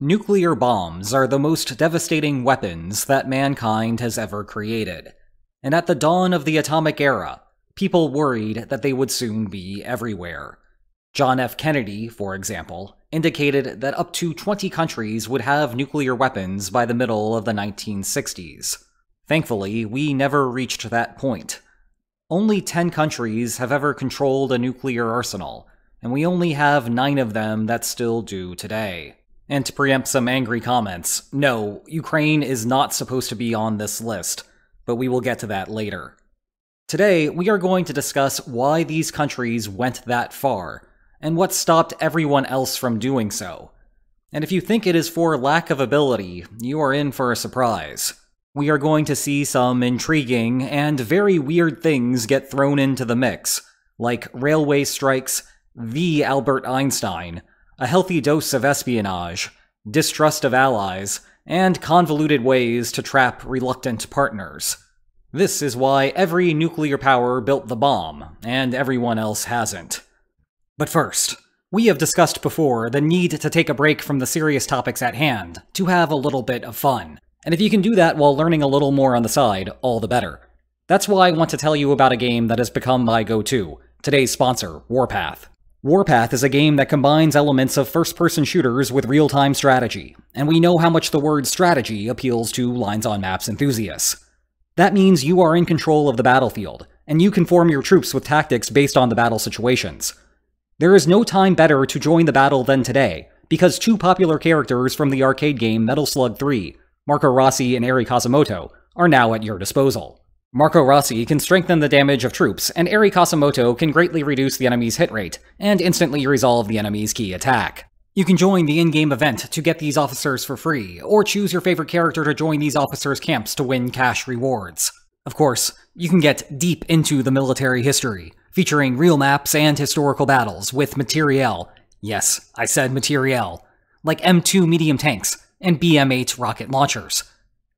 Nuclear bombs are the most devastating weapons that mankind has ever created. And at the dawn of the atomic era, people worried that they would soon be everywhere. John F. Kennedy, for example, indicated that up to 20 countries would have nuclear weapons by the middle of the 1960s. Thankfully, we never reached that point. Only 10 countries have ever controlled a nuclear arsenal, and we only have 9 of them that still do today. And to preempt some angry comments, no, Ukraine is not supposed to be on this list, but we will get to that later. Today, we are going to discuss why these countries went that far, and what stopped everyone else from doing so. And if you think it is for lack of ability, you are in for a surprise. We are going to see some intriguing and very weird things get thrown into the mix, like railway strikes, the Albert Einstein, a healthy dose of espionage, distrust of allies, and convoluted ways to trap reluctant partners. This is why every nuclear power built the bomb, and everyone else hasn't. But first, we have discussed before the need to take a break from the serious topics at hand to have a little bit of fun. And if you can do that while learning a little more on the side, all the better. That's why I want to tell you about a game that has become my go-to, today's sponsor, Warpath. Warpath is a game that combines elements of first-person shooters with real-time strategy, and we know how much the word strategy appeals to lines-on-maps enthusiasts. That means you are in control of the battlefield, and you can form your troops with tactics based on the battle situations. There is no time better to join the battle than today, because 2 popular characters from the arcade game Metal Slug 3, Marco Rossi and Eri Kazumoto, are now at your disposal. Marco Rossi can strengthen the damage of troops, and Eri Kazumoto can greatly reduce the enemy's hit rate, and instantly resolve the enemy's key attack. You can join the in-game event to get these officers for free, or choose your favorite character to join these officers' camps to win cash rewards. Of course, you can get deep into the military history, featuring real maps and historical battles with materiel. Yes, I said materiel. Like M2 medium tanks and BM8 rocket launchers.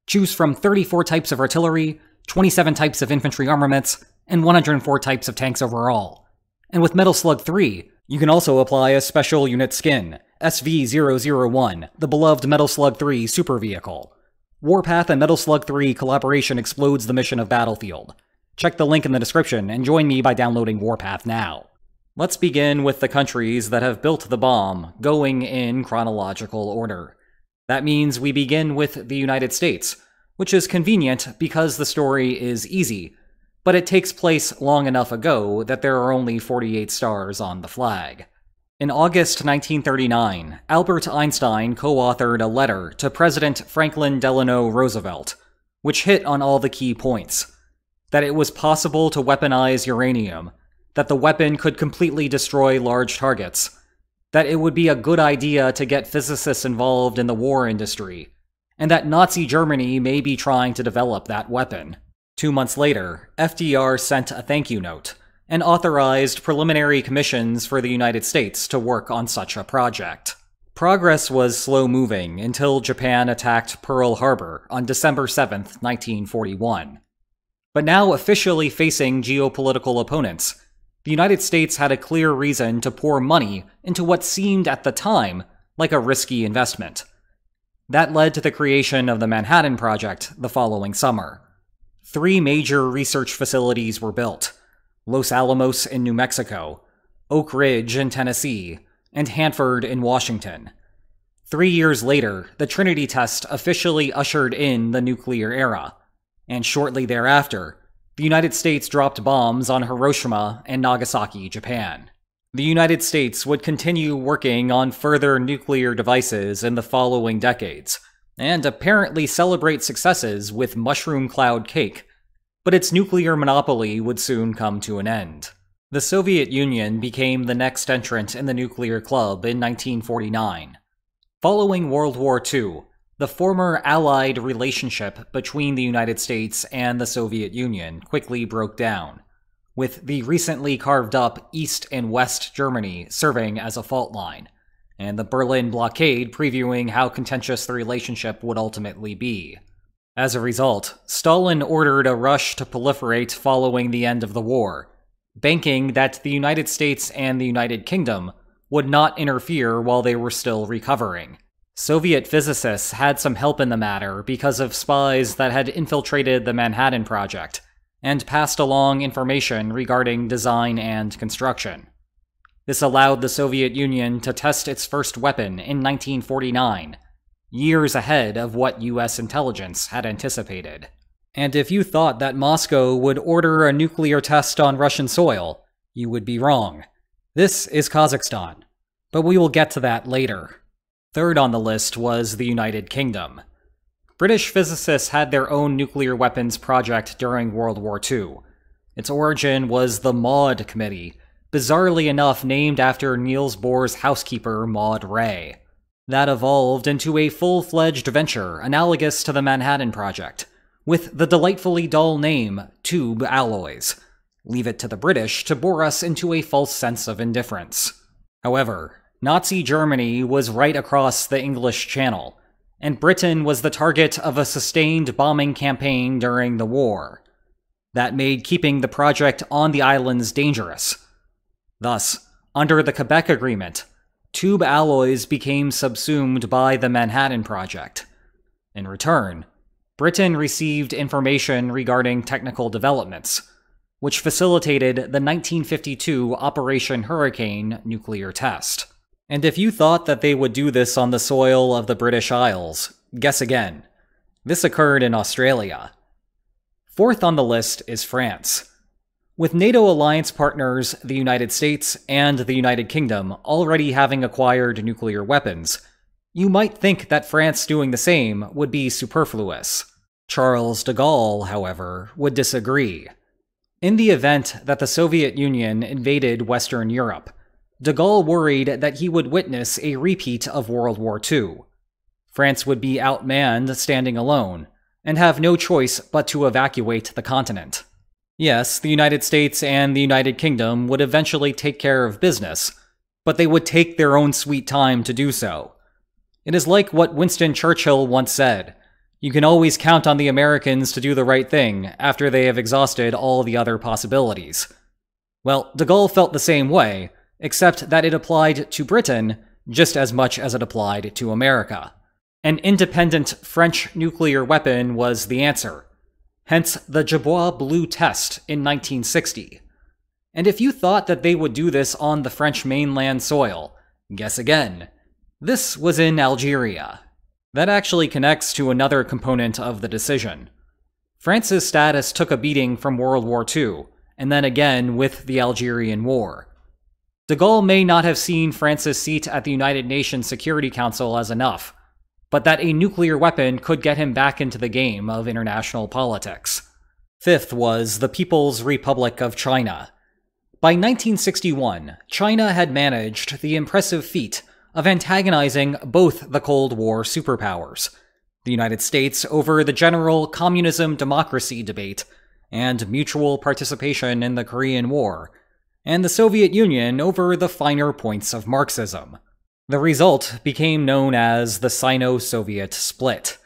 Choose from 34 types of artillery, 27 types of infantry armaments, and 104 types of tanks overall. And with Metal Slug 3, you can also apply a special unit skin, SV-001, the beloved Metal Slug 3 super vehicle. Warpath and Metal Slug 3 collaboration explodes the mission of Battlefield. Check the link in the description and join me by downloading Warpath now. Let's begin with the countries that have built the bomb, going in chronological order. That means we begin with the United States, which is convenient because the story is easy, but it takes place long enough ago that there are only 48 stars on the flag. In August 1939, Albert Einstein co-authored a letter to President Franklin Delano Roosevelt, which hit on all the key points. That it was possible to weaponize uranium, that the weapon could completely destroy large targets, that it would be a good idea to get physicists involved in the war industry, and that Nazi Germany may be trying to develop that weapon. 2 months later, FDR sent a thank you note, and authorized preliminary commissions for the United States to work on such a project. Progress was slow-moving until Japan attacked Pearl Harbor on December 7, 1941. But now officially facing geopolitical opponents, the United States had a clear reason to pour money into what seemed at the time like a risky investment. That led to the creation of the Manhattan Project the following summer. 3 major research facilities were built: Los Alamos in New Mexico, Oak Ridge in Tennessee, and Hanford in Washington. 3 years later, the Trinity test officially ushered in the nuclear era, and shortly thereafter, the United States dropped bombs on Hiroshima and Nagasaki, Japan. The United States would continue working on further nuclear devices in the following decades, and apparently celebrate successes with mushroom cloud cake, but its nuclear monopoly would soon come to an end. The Soviet Union became the next entrant in the nuclear club in 1949. Following World War II, the former Allied relationship between the United States and the Soviet Union quickly broke down, with the recently carved up East and West Germany serving as a fault line, and the Berlin blockade previewing how contentious the relationship would ultimately be. As a result, Stalin ordered a rush to proliferate following the end of the war, banking that the United States and the United Kingdom would not interfere while they were still recovering. Soviet physicists had some help in the matter because of spies that had infiltrated the Manhattan Project and passed along information regarding design and construction. This allowed the Soviet Union to test its first weapon in 1949, years ahead of what US intelligence had anticipated. And if you thought that Moscow would order a nuclear test on Russian soil, you would be wrong. This is Kazakhstan, but we will get to that later. Third on the list was the United Kingdom. British physicists had their own nuclear weapons project during World War II. Its origin was the Maud Committee, bizarrely enough named after Niels Bohr's housekeeper Maud Ray. That evolved into a full-fledged venture analogous to the Manhattan Project, with the delightfully dull name Tube Alloys. Leave it to the British to bore us into a false sense of indifference. However, Nazi Germany was right across the English Channel, and Britain was the target of a sustained bombing campaign during the war. That made keeping the project on the islands dangerous. Thus, under the Quebec Agreement, Tube Alloys became subsumed by the Manhattan Project. In return, Britain received information regarding technical developments, which facilitated the 1952 Operation Hurricane nuclear test. And if you thought that they would do this on the soil of the British Isles, guess again. This occurred in Australia. Fourth on the list is France. With NATO alliance partners, the United States and the United Kingdom already having acquired nuclear weapons, you might think that France doing the same would be superfluous. Charles de Gaulle, however, would disagree. In the event that the Soviet Union invaded Western Europe, de Gaulle worried that he would witness a repeat of World War II. France would be outmanned standing alone, and have no choice but to evacuate the continent. Yes, the United States and the United Kingdom would eventually take care of business, but they would take their own sweet time to do so. It is like what Winston Churchill once said: you can always count on the Americans to do the right thing after they have exhausted all the other possibilities. Well, de Gaulle felt the same way, except that it applied to Britain just as much as it applied to America. An independent French nuclear weapon was the answer, hence the Jabois Blue test in 1960. And if you thought that they would do this on the French mainland soil, guess again. This was in Algeria. That actually connects to another component of the decision. France's status took a beating from World War II, and then again with the Algerian War. De Gaulle may not have seen France's seat at the United Nations Security Council as enough, but that a nuclear weapon could get him back into the game of international politics. Fifth was the People's Republic of China. By 1961, China had managed the impressive feat of antagonizing both the Cold War superpowers, the United States over the general communism-democracy debate and mutual participation in the Korean War, and the Soviet Union over the finer points of Marxism. The result became known as the Sino-Soviet split.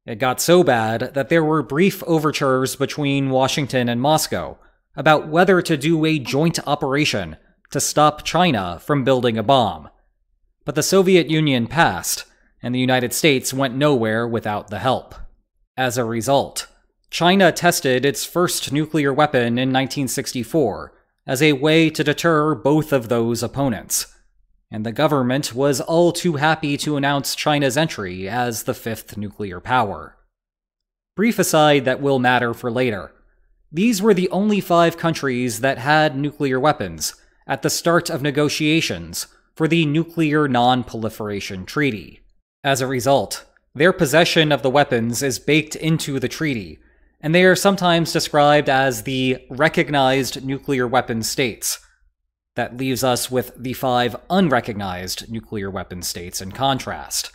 It got so bad that there were brief overtures between Washington and Moscow about whether to do a joint operation to stop China from building a bomb. But the Soviet Union passed, and the United States went nowhere without the help. As a result, China tested its first nuclear weapon in 1964 as a way to deter both of those opponents, and the government was all too happy to announce China's entry as the fifth nuclear power. Brief aside that will matter for later. These were the only 5 countries that had nuclear weapons at the start of negotiations for the Nuclear Non-Proliferation Treaty. As a result, their possession of the weapons is baked into the treaty, and they are sometimes described as the recognized nuclear weapon states. That leaves us with the 5 unrecognized nuclear weapon states in contrast.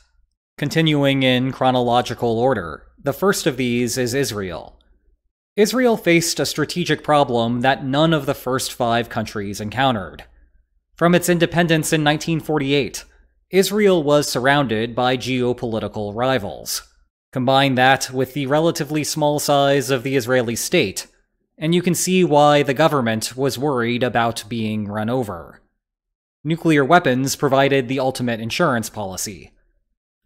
Continuing in chronological order, the first of these is Israel. Israel faced a strategic problem that none of the first 5 countries encountered. From its independence in 1948, Israel was surrounded by geopolitical rivals. Combine that with the relatively small size of the Israeli state, and you can see why the government was worried about being run over. Nuclear weapons provided the ultimate insurance policy.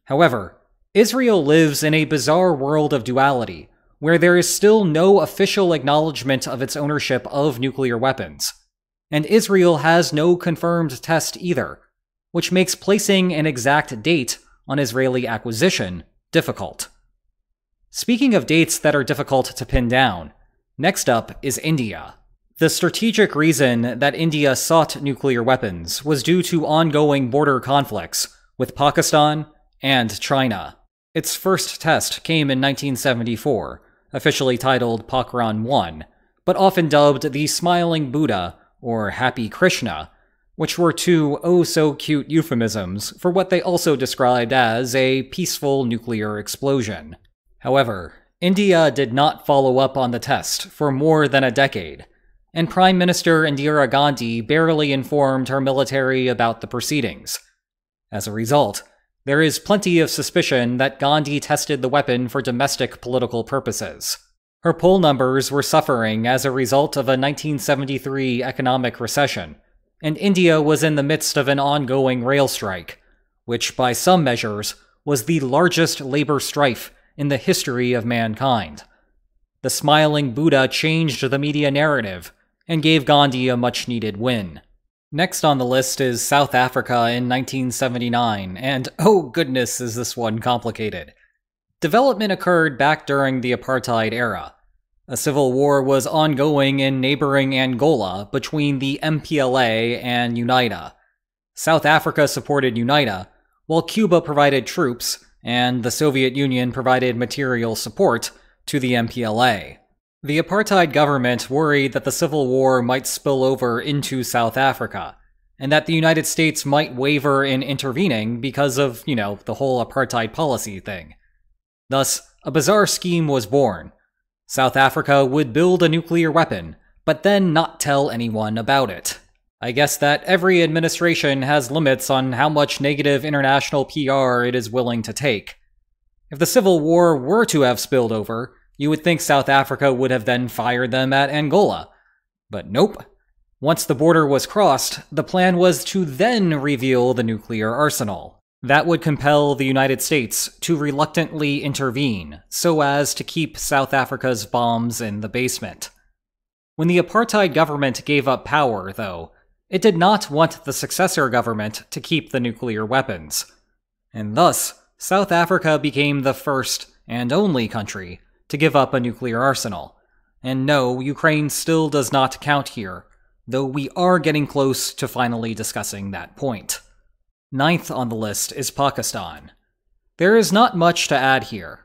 However, Israel lives in a bizarre world of duality, where there is still no official acknowledgement of its ownership of nuclear weapons. And Israel has no confirmed test either, which makes placing an exact date on Israeli acquisition difficult. Speaking of dates that are difficult to pin down, next up is India. The strategic reason that India sought nuclear weapons was due to ongoing border conflicts with Pakistan and China. Its first test came in 1974, officially titled Pokhran 1, but often dubbed the Smiling Buddha or Happy Krishna, which were two oh-so-cute euphemisms for what they also described as a peaceful nuclear explosion. However, India did not follow up on the test for more than a decade, and Prime Minister Indira Gandhi barely informed her military about the proceedings. As a result, there is plenty of suspicion that Gandhi tested the weapon for domestic political purposes. Her poll numbers were suffering as a result of a 1973 economic recession, and India was in the midst of an ongoing rail strike, which by some measures was the largest labor strife in the history of mankind. The Smiling Buddha changed the media narrative and gave Gandhi a much-needed win. Next on the list is South Africa in 1979, and oh goodness is this one complicated. Development occurred back during the apartheid era. A civil war was ongoing in neighboring Angola between the MPLA and UNITA. South Africa supported UNITA, while Cuba provided troops, and the Soviet Union provided material support to the MPLA. The apartheid government worried that the civil war might spill over into South Africa, and that the United States might waver in intervening because of, the whole apartheid policy thing. Thus, a bizarre scheme was born. South Africa would build a nuclear weapon, but then not tell anyone about it. I guess that every administration has limits on how much negative international PR it is willing to take. If the Civil War were to have spilled over, you would think South Africa would have then fired them at Angola. But nope. Once the border was crossed, the plan was to then reveal the nuclear arsenal. That would compel the United States to reluctantly intervene, so as to keep South Africa's bombs in the basement. When the apartheid government gave up power, though, it did not want the successor government to keep the nuclear weapons. And thus, South Africa became the first and only country to give up a nuclear arsenal. And no, Ukraine still does not count here, though we are getting close to finally discussing that point. Ninth on the list is Pakistan. There is not much to add here.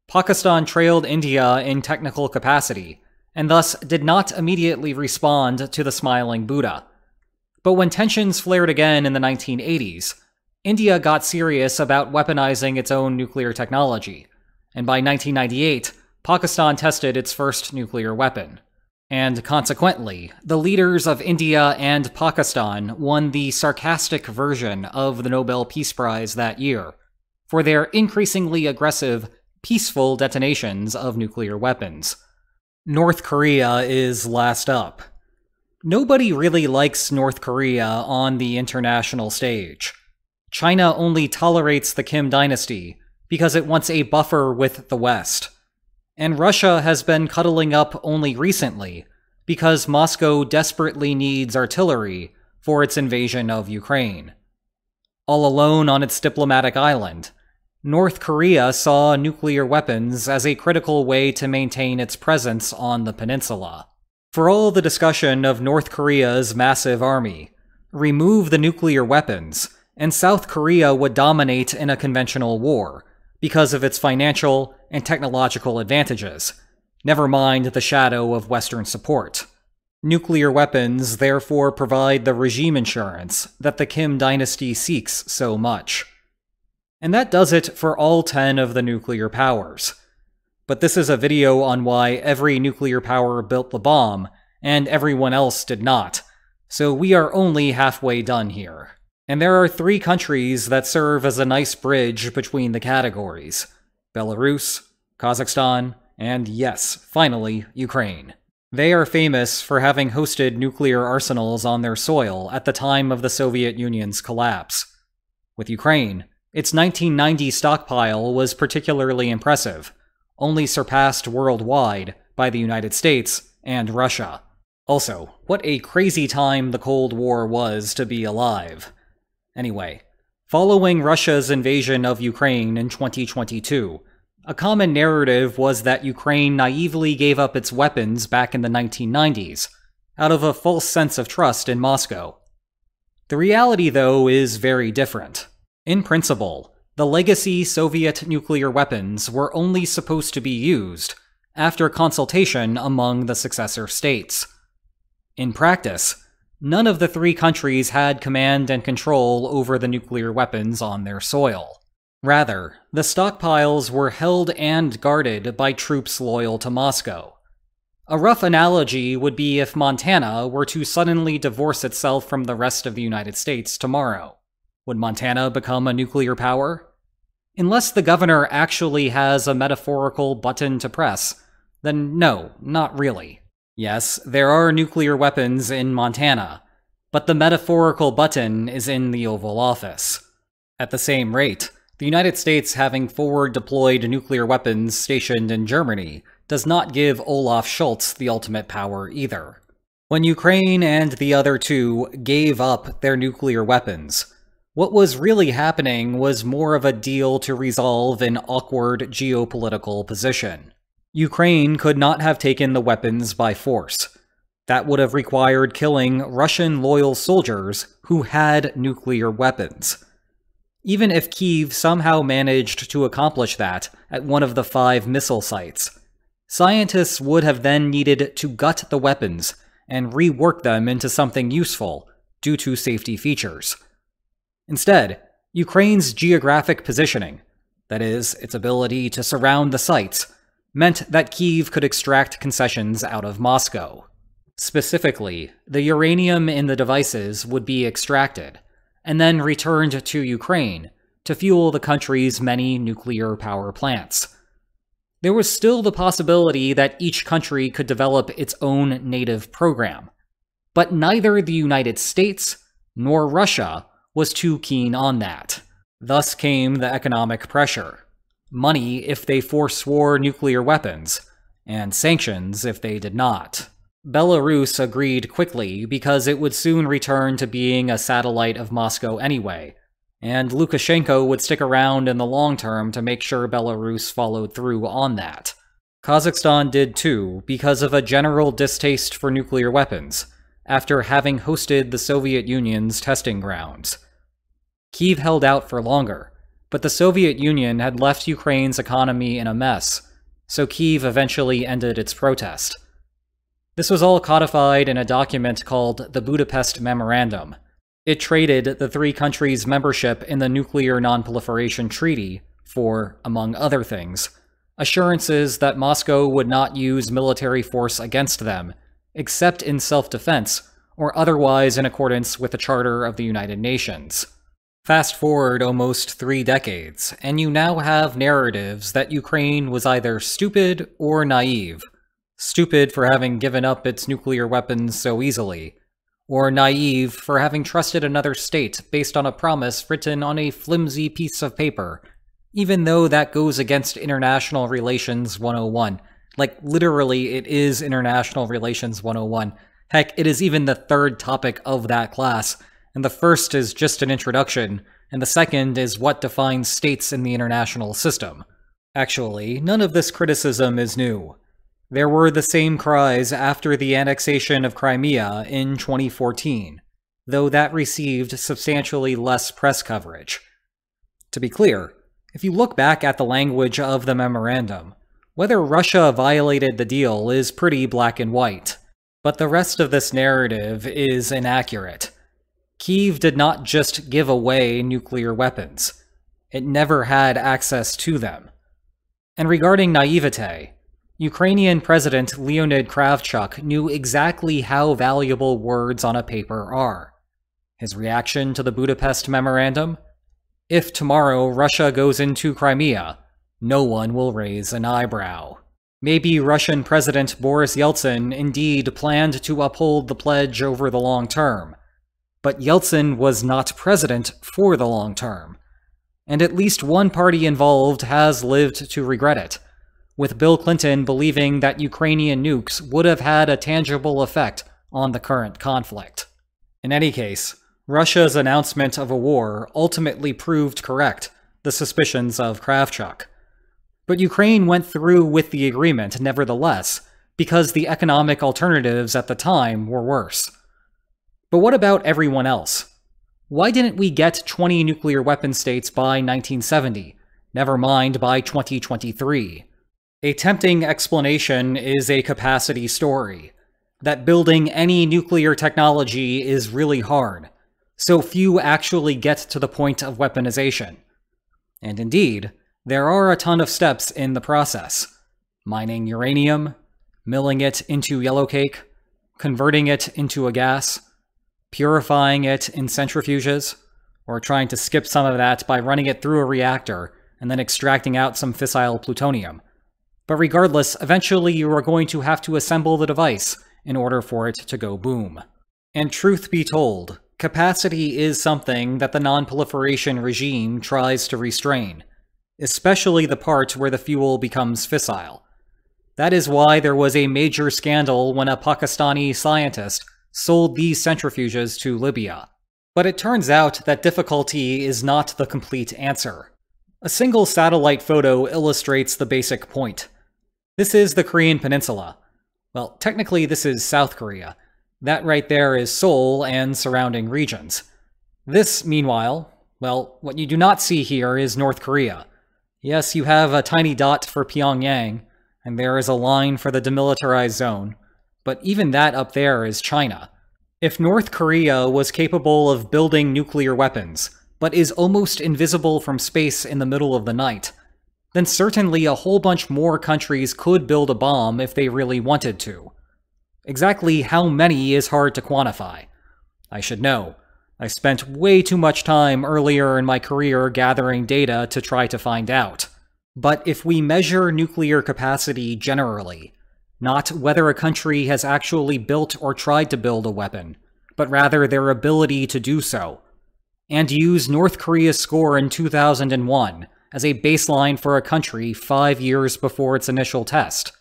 Pakistan trailed India in technical capacity, and thus did not immediately respond to the Smiling Buddha. But when tensions flared again in the 1980s, India got serious about weaponizing its own nuclear technology, and by 1998, Pakistan tested its first nuclear weapon. And consequently, the leaders of India and Pakistan won the sarcastic version of the Nobel Peace Prize that year for their increasingly aggressive, peaceful detonations of nuclear weapons. North Korea is last up. Nobody really likes North Korea on the international stage. China only tolerates the Kim dynasty because it wants a buffer with the West. And Russia has been cuddling up only recently because Moscow desperately needs artillery for its invasion of Ukraine. All alone on its diplomatic island, North Korea saw nuclear weapons as a critical way to maintain its presence on the peninsula. For all the discussion of North Korea's massive army, remove the nuclear weapons, and South Korea would dominate in a conventional war because of its financial and technological advantages, never mind the shadow of Western support. Nuclear weapons therefore provide the regime insurance that the Kim dynasty seeks so much. And that does it for all 10 of the nuclear powers. But this is a video on why every nuclear power built the bomb, and everyone else did not, so we are only halfway done here. And there are 3 countries that serve as a nice bridge between the categories: Belarus, Kazakhstan, and yes, finally, Ukraine. They are famous for having hosted nuclear arsenals on their soil at the time of the Soviet Union's collapse. With Ukraine, Its 1990 stockpile was particularly impressive, only surpassed worldwide by the United States and Russia. Also, what a crazy time the Cold War was to be alive. Anyway, following Russia's invasion of Ukraine in 2022, a common narrative was that Ukraine naively gave up its weapons back in the 1990s, out of a false sense of trust in Moscow. The reality, though, is very different. In principle, the legacy Soviet nuclear weapons were only supposed to be used after consultation among the successor states. In practice, none of the three countries had command and control over the nuclear weapons on their soil. Rather, the stockpiles were held and guarded by troops loyal to Moscow. A rough analogy would be if Montana were to suddenly divorce itself from the rest of the United States tomorrow. Would Montana become a nuclear power? Unless the governor actually has a metaphorical button to press, then no, not really. Yes, there are nuclear weapons in Montana, but the metaphorical button is in the Oval Office. At the same rate, the United States having forward-deployed nuclear weapons stationed in Germany does not give Olaf Scholz the ultimate power either. When Ukraine and the other two gave up their nuclear weapons, what was really happening was more of a deal to resolve an awkward geopolitical position. Ukraine could not have taken the weapons by force. That would have required killing Russian loyal soldiers who had nuclear weapons. Even if Kyiv somehow managed to accomplish that at one of the 5 missile sites, scientists would have then needed to gut the weapons and rework them into something useful due to safety features. Instead, Ukraine's geographic positioning, that is, its ability to surround the sites, meant that Kyiv could extract concessions out of Moscow. Specifically, the uranium in the devices would be extracted, and then returned to Ukraine to fuel the country's many nuclear power plants. There was still the possibility that each country could develop its own native program, but neither the United States nor Russia was too keen on that. Thus came the economic pressure. Money if they forswore nuclear weapons, and sanctions if they did not. Belarus agreed quickly because it would soon return to being a satellite of Moscow anyway, and Lukashenko would stick around in the long term to make sure Belarus followed through on that. Kazakhstan did too, because of a general distaste for nuclear weapons, after having hosted the Soviet Union's testing grounds. Kyiv held out for longer, but the Soviet Union had left Ukraine's economy in a mess, so Kyiv eventually ended its protest. This was all codified in a document called the Budapest Memorandum. It traded the three countries' membership in the Nuclear Non-Proliferation Treaty for, among other things, assurances that Moscow would not use military force against them, except in self-defense or otherwise in accordance with the Charter of the United Nations. Fast forward almost 3 decades, and you now have narratives that Ukraine was either stupid or naive. Stupid for having given up its nuclear weapons so easily, or naive for having trusted another state based on a promise written on a flimsy piece of paper, even though that goes against International Relations 101. Like, literally, it is International Relations 101. Heck, it is even the 3rd topic of that class, and the first is just an introduction, and the second is what defines states in the international system. Actually, none of this criticism is new. There were the same cries after the annexation of Crimea in 2014, though that received substantially less press coverage. To be clear, if you look back at the language of the memorandum, whether Russia violated the deal is pretty black and white. But the rest of this narrative is inaccurate. Kyiv did not just give away nuclear weapons. It never had access to them. And regarding naivete, Ukrainian President Leonid Kravchuk knew exactly how valuable words on a paper are. His reaction to the Budapest Memorandum? If tomorrow Russia goes into Crimea, no one will raise an eyebrow. Maybe Russian President Boris Yeltsin indeed planned to uphold the pledge over the long term, but Yeltsin was not president for the long term. and at least one party involved has lived to regret it, with Bill Clinton believing that Ukrainian nukes would have had a tangible effect on the current conflict. In any case, Russia's announcement of a war ultimately proved correct the suspicions of Kravchuk. But Ukraine went through with the agreement nevertheless, because the economic alternatives at the time were worse. But what about everyone else? Why didn't we get 20 nuclear weapon states by 1970, never mind by 2023? A tempting explanation is a capacity story, that building any nuclear technology is really hard, so few actually get to the point of weaponization. And indeed, there are a ton of steps in the process. Mining uranium, milling it into yellowcake, converting it into a gas, purifying it in centrifuges, or trying to skip some of that by running it through a reactor and then extracting out some fissile plutonium. But regardless, eventually you are going to have to assemble the device in order for it to go boom. And truth be told, capacity is something that the non-proliferation regime tries to restrain, especially the part where the fuel becomes fissile. That is why there was a major scandal when a Pakistani scientist sold these centrifuges to Libya. But it turns out that difficulty is not the complete answer. A single satellite photo illustrates the basic point. This is the Korean peninsula. Well, technically this is South Korea. That right there is Seoul and surrounding regions. This, meanwhile, well, what you do not see here is North Korea. Yes, you have a tiny dot for Pyongyang, and there is a line for the demilitarized zone, but even that up there is China. If North Korea was capable of building nuclear weapons, but is almost invisible from space in the middle of the night, then certainly a whole bunch more countries could build a bomb if they really wanted to. Exactly how many is hard to quantify. I should know. I spent way too much time earlier in my career gathering data to try to find out. But if we measure nuclear capacity generally, not whether a country has actually built or tried to build a weapon, but rather their ability to do so, and use North Korea's score in 2001 as a baseline for a country 5 years before its initial test,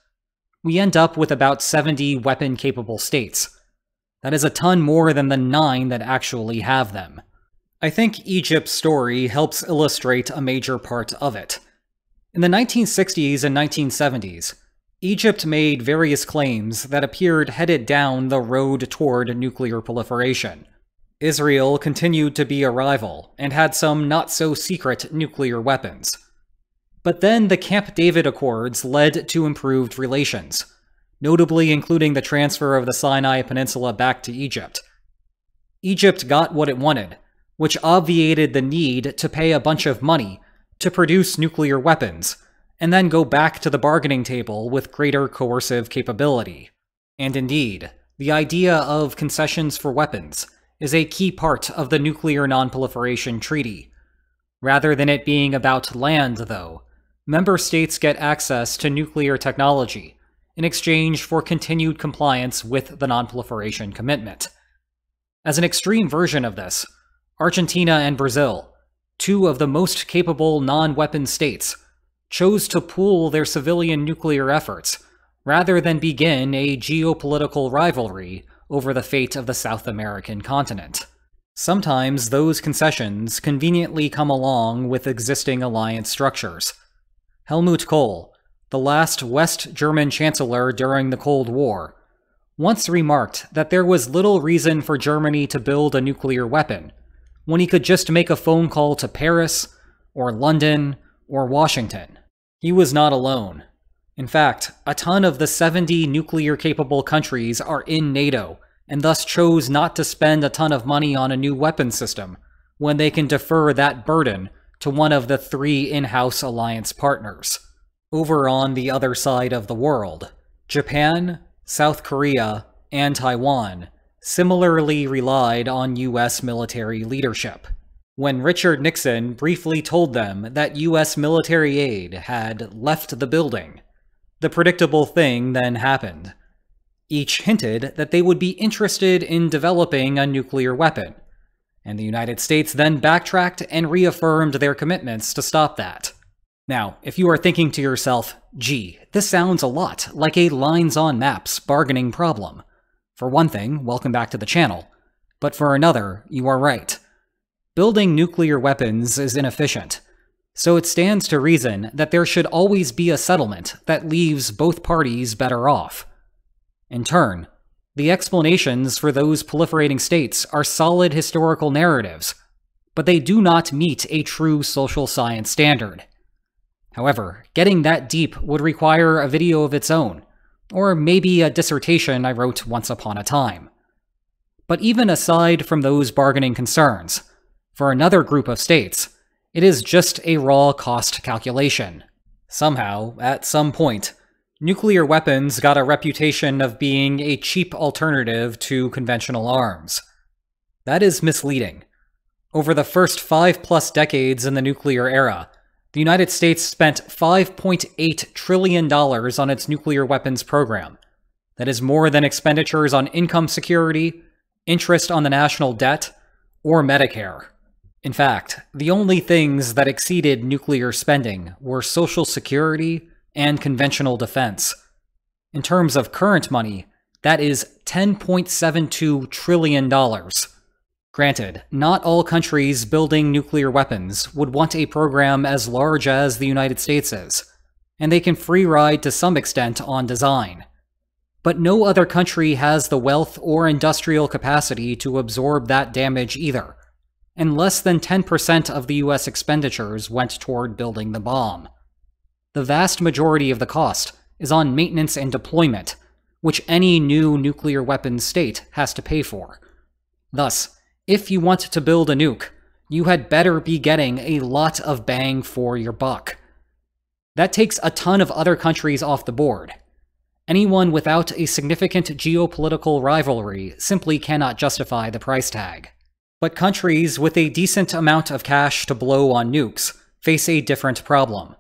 we end up with about 70 weapon-capable states. That is a ton more than the 9 that actually have them. I think Egypt's story helps illustrate a major part of it. In the 1960s and 1970s, Egypt made various claims that appeared headed down the road toward nuclear proliferation. Israel continued to be a rival, and had some not-so-secret nuclear weapons. But then the Camp David Accords led to improved relations, notably including the transfer of the Sinai Peninsula back to Egypt. Egypt got what it wanted, which obviated the need to pay a bunch of money to produce nuclear weapons, and then go back to the bargaining table with greater coercive capability. And indeed, the idea of concessions for weapons is a key part of the Nuclear Non-Proliferation Treaty. Rather than it being about land, though, member states get access to nuclear technology in exchange for continued compliance with the non-proliferation commitment. As an extreme version of this, Argentina and Brazil, two of the most capable non-weapon states, chose to pool their civilian nuclear efforts rather than begin a geopolitical rivalry over the fate of the South American continent. Sometimes those concessions conveniently come along with existing alliance structures. Helmut Kohl, the last West German chancellor during the Cold War, once remarked that there was little reason for Germany to build a nuclear weapon, when he could just make a phone call to Paris, or London, or Washington. He was not alone. In fact, a ton of the 70 nuclear-capable countries are in NATO, and thus chose not to spend a ton of money on a new weapon system, when they can defer that burden to one of the 3 in-house alliance partners. Over on the other side of the world, Japan, South Korea, and Taiwan similarly relied on US military leadership. When Richard Nixon briefly told them that US military aid had left the building, the predictable thing then happened. Each hinted that they would be interested in developing a nuclear weapon, and the United States then backtracked and reaffirmed their commitments to stop that. Now, if you are thinking to yourself, gee, this sounds a lot like a lines-on-maps bargaining problem. For one thing, welcome back to the channel. But for another, you are right. Building nuclear weapons is inefficient, so it stands to reason that there should always be a settlement that leaves both parties better off. In turn, the explanations for those proliferating states are solid historical narratives, but they do not meet a true social science standard. However, getting that deep would require a video of its own, or maybe a dissertation I wrote once upon a time. But even aside from those bargaining concerns, for another group of states, it is just a raw cost calculation. Somehow, at some point, nuclear weapons got a reputation of being a cheap alternative to conventional arms. That is misleading. Over the first 5+ decades in the nuclear era, the United States spent $5.8 trillion on its nuclear weapons program. That is more than expenditures on income security, interest on the national debt, or Medicare. In fact, the only things that exceeded nuclear spending were Social Security and conventional defense. In terms of current money, that is $10.72 trillion. Granted, not all countries building nuclear weapons would want a program as large as the United States is, and they can free ride to some extent on design. But no other country has the wealth or industrial capacity to absorb that damage either, and less than 10% of the US expenditures went toward building the bomb. The vast majority of the cost is on maintenance and deployment, which any new nuclear weapons state has to pay for. Thus, if you want to build a nuke, you had better be getting a lot of bang for your buck. That takes a ton of other countries off the board. Anyone without a significant geopolitical rivalry simply cannot justify the price tag. But countries with a decent amount of cash to blow on nukes face a different problem.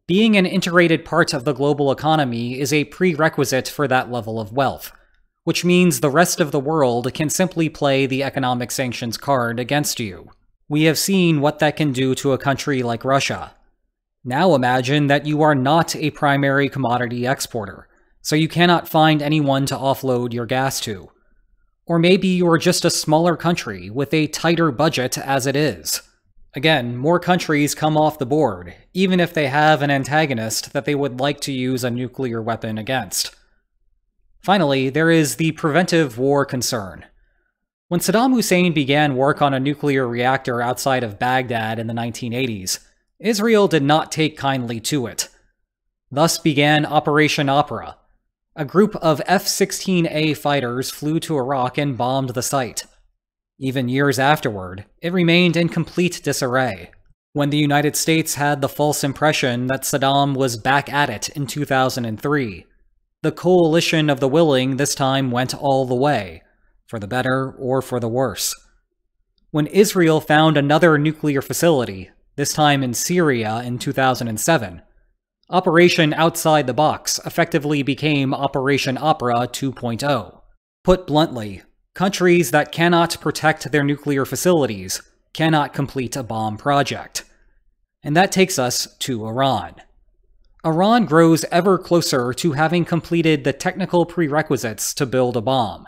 Being an integrated part of the global economy is a prerequisite for that level of wealth, which means the rest of the world can simply play the economic sanctions card against you. We have seen what that can do to a country like Russia. Now imagine that you are not a primary commodity exporter, so you cannot find anyone to offload your gas to. Or maybe you are just a smaller country with a tighter budget as it is. Again, more countries come off the board, even if they have an antagonist that they would like to use a nuclear weapon against. Finally, there is the preventive war concern. When Saddam Hussein began work on a nuclear reactor outside of Baghdad in the 1980s, Israel did not take kindly to it. Thus began Operation Opera. A group of F-16A fighters flew to Iraq and bombed the site. Even years afterward, it remained in complete disarray. When the United States had the false impression that Saddam was back at it in 2003, the coalition of the willing this time went all the way, for the better or for the worse. When Israel found another nuclear facility, this time in Syria in 2007, Operation Outside the Box effectively became Operation Opera 2.0. Put bluntly, countries that cannot protect their nuclear facilities cannot complete a bomb project. And that takes us to Iran. Iran grows ever closer to having completed the technical prerequisites to build a bomb.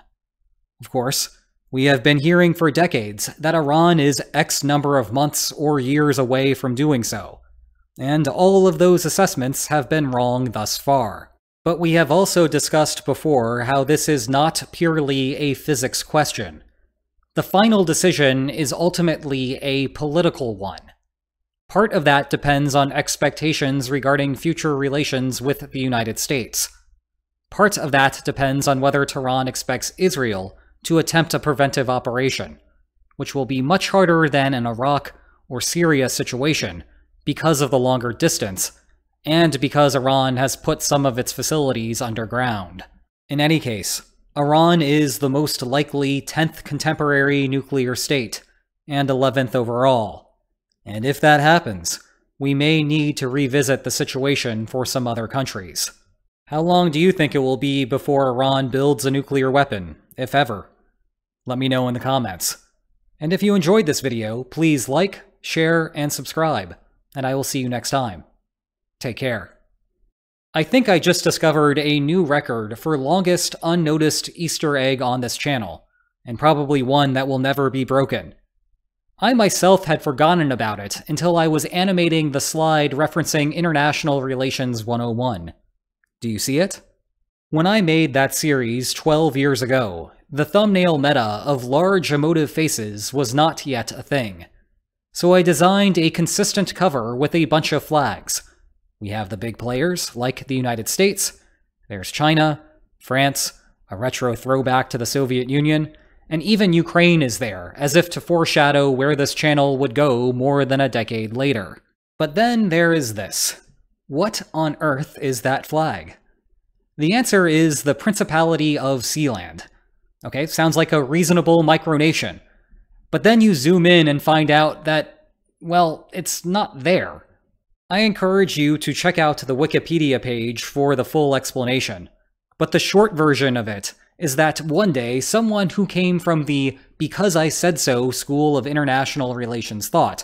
Of course, we have been hearing for decades that Iran is X number of months or years away from doing so. And all of those assessments have been wrong thus far. But we have also discussed before how this is not purely a physics question. The final decision is ultimately a political one. Part of that depends on expectations regarding future relations with the United States. Part of that depends on whether Tehran expects Israel to attempt a preventive operation, which will be much harder than an Iraq or Syria situation, because of the longer distance, and because Iran has put some of its facilities underground. In any case, Iran is the most likely 10th contemporary nuclear state, and 11th overall. And if that happens, we may need to revisit the situation for some other countries. How long do you think it will be before Iran builds a nuclear weapon, if ever? Let me know in the comments. And if you enjoyed this video, please like, share, and subscribe, and I will see you next time. Take care. I think I just discovered a new record for longest unnoticed Easter egg on this channel, and probably one that will never be broken. I myself had forgotten about it until I was animating the slide referencing International Relations 101. Do you see it? When I made that series 12 years ago, the thumbnail meta of large emotive faces was not yet a thing. So I designed a consistent cover with a bunch of flags. We have the big players, like the United States, there's China, France, a retro throwback to the Soviet Union, and even Ukraine is there, as if to foreshadow where this channel would go more than a decade later. But then there is this. What on earth is that flag? The answer is the Principality of Sealand. Okay, sounds like a reasonable micronation. But then you zoom in and find out that, well, it's not there. I encourage you to check out the Wikipedia page for the full explanation. But the short version of it is that one day someone who came from the because I said so school of international relations thought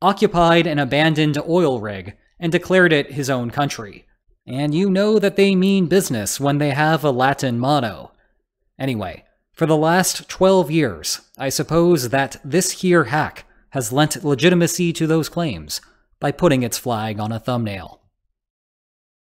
occupied an abandoned oil rig and declared it his own country. And you know that they mean business when they have a Latin motto. Anyway, for the last 12 years, I suppose that this here hack has lent legitimacy to those claims by putting its flag on a thumbnail.